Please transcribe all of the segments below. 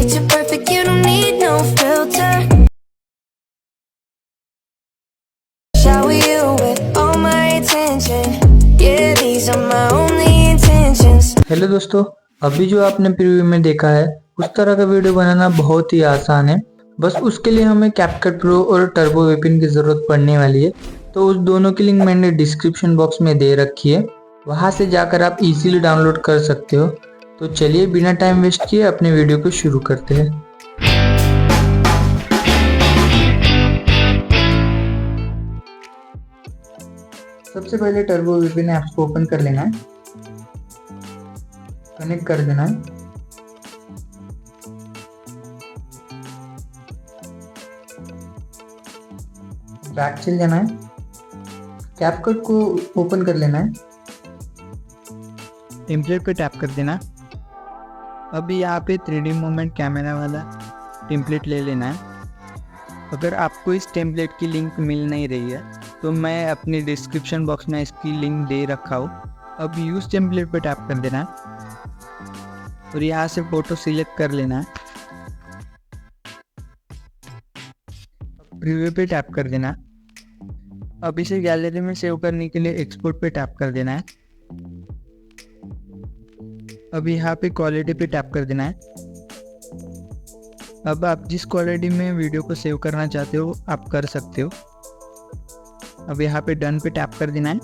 Picture perfect, you don't need no filter. Shower you with all my attention. Yeah, these are my only intentions. Hello दोस्तों, अभी जो आपने preview में देखा है उस तरह का वीडियो बनाना बहुत ही आसान है। बस उसके लिए हमें कैपकट प्रो और टर्बो वेपिन की ज़रूरत पड़ने वाली है। तो उस दोनों की लिंक मैंने डिस्क्रिप्शन बॉक्स में दे रखी है, वहां से जाकर आप इजीली डाउनलोड कर सकते हो। तो चलिए बिना टाइम वेस्ट किए अपने वीडियो को शुरू करते हैं। सबसे पहले टर्बो वेपिन ऐप्स को ओपन कर लेना है, कनेक्ट कर देना है। बैक चल जाना है, कैपकट को ओपन कर लेना है, टेम्पलेट पे टैप कर देना। अभी यहाँ पे 3D मूवमेंट कैमरा वाला टेम्पलेट ले लेना है। अगर आपको इस टेम्पलेट की लिंक मिल नहीं रही है तो मैं अपनी डिस्क्रिप्शन बॉक्स में इसकी लिंक दे रखा हूँ। अब यूज़ टेम्पलेट पे टैप कर देना है और यहाँ से फ़ोटो सिलेक्ट कर लेना है। प्रीव्यू पे टैप कर देना। अब इसे गैलरी में सेव करने के लिए एक्सपोर्ट पे टैप कर देना है। अब यहाँ पे क्वालिटी पे टैप कर देना है। अब आप जिस क्वालिटी में वीडियो को सेव करना चाहते हो आप कर सकते हो। अब यहाँ पे डन पे टैप कर देना है।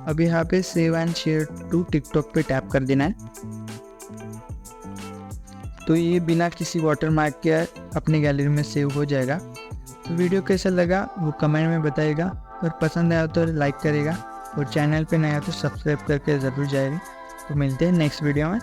अब यहाँ पे save and share to TikTok पे टैप कर देना है। तो ये बिना किसी वाटरमार्क के अपने गैलरी में सेव हो जाएगा। तो वीडियो कैसा लगा वो कमेंट में बताइएगा, और पसंद आया तो लाइक करेगा, और चैनल पे नया तो सब्सक्राइब करके ज़रूर जाएगा। तो मिलते हैं नेक्स्ट वीडियो में।